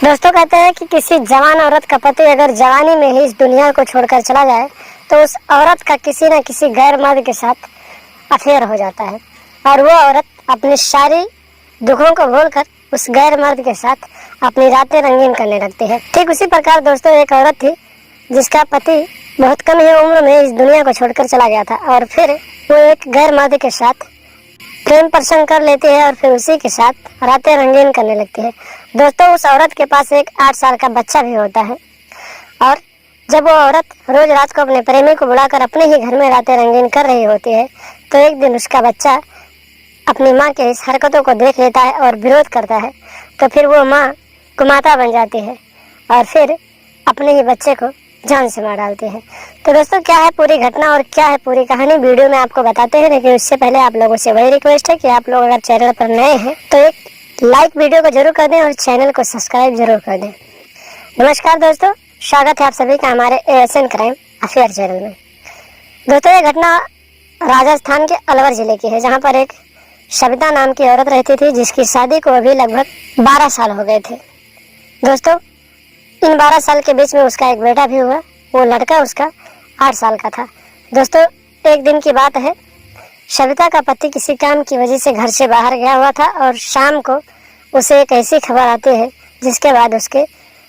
दोस्तों कहते हैं कि किसी जवान औरत का पति अगर जवानी में ही इस दुनिया को छोड़कर चला जाए तो उस औरत का किसी न किसी गैर मर्द के साथ अफेयर हो जाता है और वो औरत अपने सारी दुखों को भूलकर उस गैर मर्द के साथ अपनी रातें रंगीन करने लगती है। ठीक उसी प्रकार दोस्तों एक औरत थी जिसका पति बहुत कम ही उम्र में इस दुनिया को छोड़कर चला गया था और फिर वो एक गैर मर्द के साथ प्रेम प्रसंग कर लेती है और फिर उसी के साथ रातें रंगीन करने लगती है। दोस्तों उस औरत के पास एक 8 साल का बच्चा भी होता है और जब वो औरत रोज रात को अपने प्रेमी को बुलाकर अपने ही घर में रातें रंगीन कर रही होती है तो एक दिन उसका बच्चा अपनी माँ के इस हरकतों को देख लेता है और विरोध करता है। तो फिर वो माँ कुमाता बन जाती है और फिर अपने ही बच्चे को जान से मार डालती है। तो दोस्तों क्या है पूरी घटना और क्या है पूरी कहानी वीडियो में आपको बताते हैं, लेकिन उससे पहले आप लोगों से वही रिक्वेस्ट है कि आप लोग अगर चैनल पर नए हैं तो एक लाइक वीडियो को जरूर कर दें और चैनल को सब्सक्राइब जरूर कर दें। नमस्कार दोस्तों, स्वागत है आप सभी का हमारे ASN क्राइम अफेयर चैनल में। दोस्तों ये घटना राजस्थान के अलवर जिले की है जहाँ पर एक सविता नाम की औरत रहती थी जिसकी शादी को अभी लगभग 12 साल हो गए थे। दोस्तों इन 12 साल के बीच में उसका एक बेटा भी हुआ, वो लड़का उसका 8 साल का था। दोस्तों एक दिन की बात है, सविता का पति किसी काम की वजह से घर से बाहर गया हुआ था और शाम को उसे एक ऐसी खबर आती है जिसके बाद उसके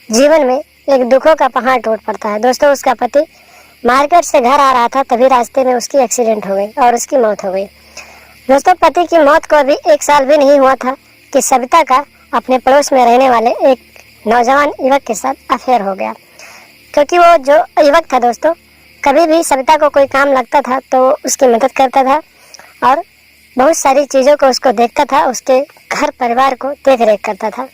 जीवन में एक दुखों का पहाड़ टूट पड़ता है। दोस्तों उसका पति मार्केट से घर आ रहा था, तभी रास्ते में उसकी एक्सीडेंट हो गई और उसकी मौत हो गई। दोस्तों पति की मौत को अभी 1 साल भी नहीं हुआ था कि सविता का अपने पड़ोस में रहने वाले एक नौजवान युवक के साथ अफेयर हो गया। क्योंकि वो जो युवक था दोस्तों कभी भी सविता को कोई काम लगता था तो उसकी मदद करता था और बहुत सारी चीज़ों को उसको देखता था, उसके घर परिवार को देख रेख करता था।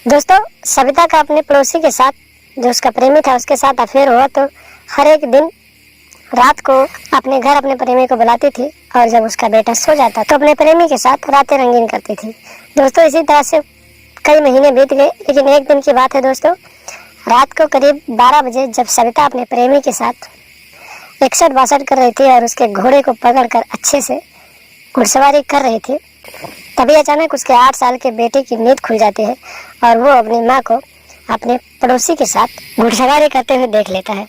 दोस्तों सविता का अपने पड़ोसी के साथ जो उसका प्रेमी था उसके साथ अफेयर हुआ तो हर एक दिन रात को अपने घर अपने प्रेमी को बुलाती थी और जब उसका बेटा सो जाता तो अपने प्रेमी के साथ रातें रंगीन करती थी। दोस्तों इसी तरह से कई महीने बीत गए, लेकिन एक दिन की बात है दोस्तों, रात को करीब 12 बजे जब सविता अपने प्रेमी के साथ 61-62 कर रही थी और उसके घोड़े को पकड़कर अच्छे से घुड़सवारी कर रही थी, तभी अचानक उसके 8 साल के बेटे की नींद खुल जाती है और वो अपनी माँ को अपने पड़ोसी के साथ घुड़सवारी करते हुए देख लेता है।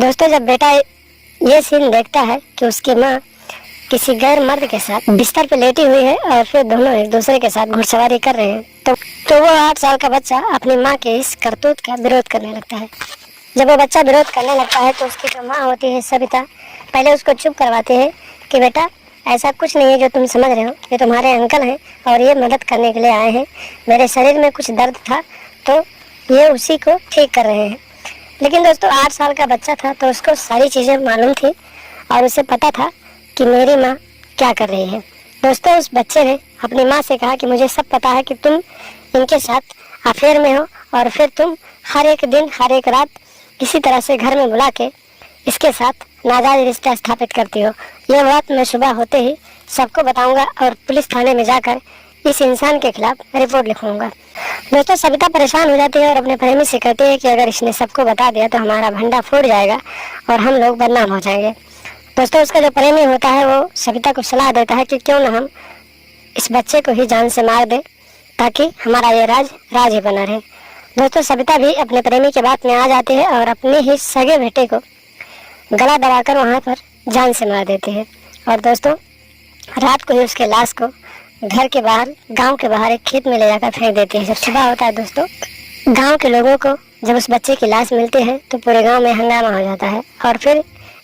दोस्तों जब बेटा ये सीन देखता है कि उसकी माँ किसी गैर मर्द के साथ बिस्तर पे लेटी हुई है और फिर दोनों एक दूसरे के साथ घुड़सवारी कर रहे हैं तो वो 8 साल का बच्चा अपनी माँ के इस करतूत का विरोध करने लगता है। जब वो बच्चा विरोध करने लगता है तो उसकी जो माँ होती है सविता पहले उसको चुप करवाती है कि बेटा ऐसा कुछ नहीं है जो तुम समझ रहे हो, ये तुम्हारे अंकल हैं और ये मदद करने के लिए आए हैं। मेरे शरीर में कुछ दर्द था तो ये उसी को ठीक कर रहे हैं। लेकिन दोस्तों 8 साल का बच्चा था तो उसको सारी चीज़ें मालूम थी और उसे पता था कि मेरी माँ क्या कर रही है। दोस्तों उस बच्चे ने अपनी माँ से कहा कि मुझे सब पता है कि तुम इनके साथ अफेयर में हो और फिर तुम हर एक दिन हर एक रात इसी तरह से घर में बुला के इसके साथ नाजायज रिश्ता स्थापित करती हो। यह बात मैं सुबह होते ही सबको बताऊंगा और पुलिस थाने में जाकर इस इंसान के खिलाफ रिपोर्ट लिखवाऊंगा। दोस्तों सविता परेशान हो जाती है और अपने प्रेमी से कहती है कि अगर इसने सबको बता दिया तो हमारा भंडा फूट जाएगा और हम लोग बदनाम हो जाएंगे। दोस्तों उसका जो प्रेमी होता है वो सविता को सलाह देता है कि क्यों ना हम इस बच्चे को ही जान से मार दें ताकि हमारा ये राज ही बना रहे। दोस्तों सविता भी अपने प्रेमी के बात में आ जाती है और अपने ही सगे बेटे को गला दबाकर वहाँ पर जान से मार देती है और दोस्तों रात को ही उसके लाश को घर के बाहर गांव के बाहर एक खेत में ले जाकर फेंक देती है। जब सुबह होता है दोस्तों गांव के लोगों को जब उस बच्चे की लाश मिलती है तो पूरे गांव में हंगामा हो जाता है और फिर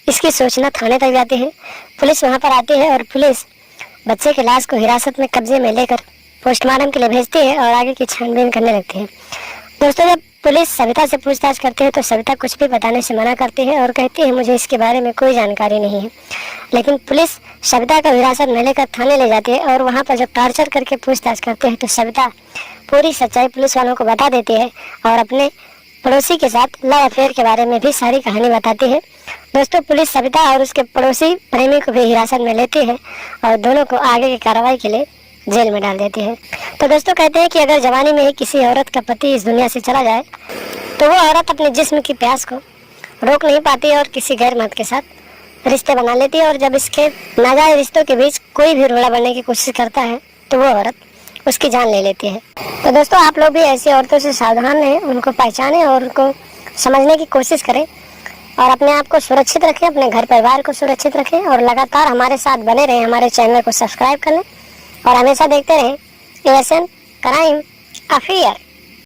इसकी सूचना थाने तक जाती है। पुलिस वहां पर आती है और पुलिस बच्चे की लाश को हिरासत में कब्जे में लेकर पोस्टमार्टम के लिए भेजती है और आगे की छानबीन करने लगती है। दोस्तों जब पुलिस सविता से पूछताछ करती है तो सविता कुछ भी बताने से मना करती है और कहती है मुझे इसके बारे में कोई जानकारी नहीं है। लेकिन पुलिस सविता को हिरासत में लेकर थाने ले जाती है और वहाँ पर जब टॉर्चर करके पूछताछ करते हैं तो सविता पूरी सच्चाई पुलिस वालों को बता देती है और अपने पड़ोसी के साथ लव अफेयर के बारे में भी सारी कहानी बताती है। दोस्तों पुलिस सविता और उसके पड़ोसी प्रेमी को भी हिरासत में लेती है और दोनों को आगे की कार्रवाई के लिए जेल में डाल देती है। तो दोस्तों कहते हैं कि अगर जवानी में ही किसी औरत का पति इस दुनिया से चला जाए तो वो औरत अपने जिस्म की प्यास को रोक नहीं पाती और किसी गैर मर्द के साथ रिश्ते बना लेती है और जब इसके नाजायज रिश्तों के बीच कोई भी रोड़ा बनने की कोशिश करता है तो वो औरत उसकी जान ले लेती है। तो दोस्तों, आप लोग भी ऐसी औरतों से सावधान रहें, उनको पहचानें और उनको समझने की कोशिश करें और अपने आप को सुरक्षित रखें, अपने घर परिवार को सुरक्षित रखें और लगातार हमारे साथ बने रहें। हमारे चैनल को सब्सक्राइब कर लें और हमेशा देखते रहें ASN क्राइम अफेयर।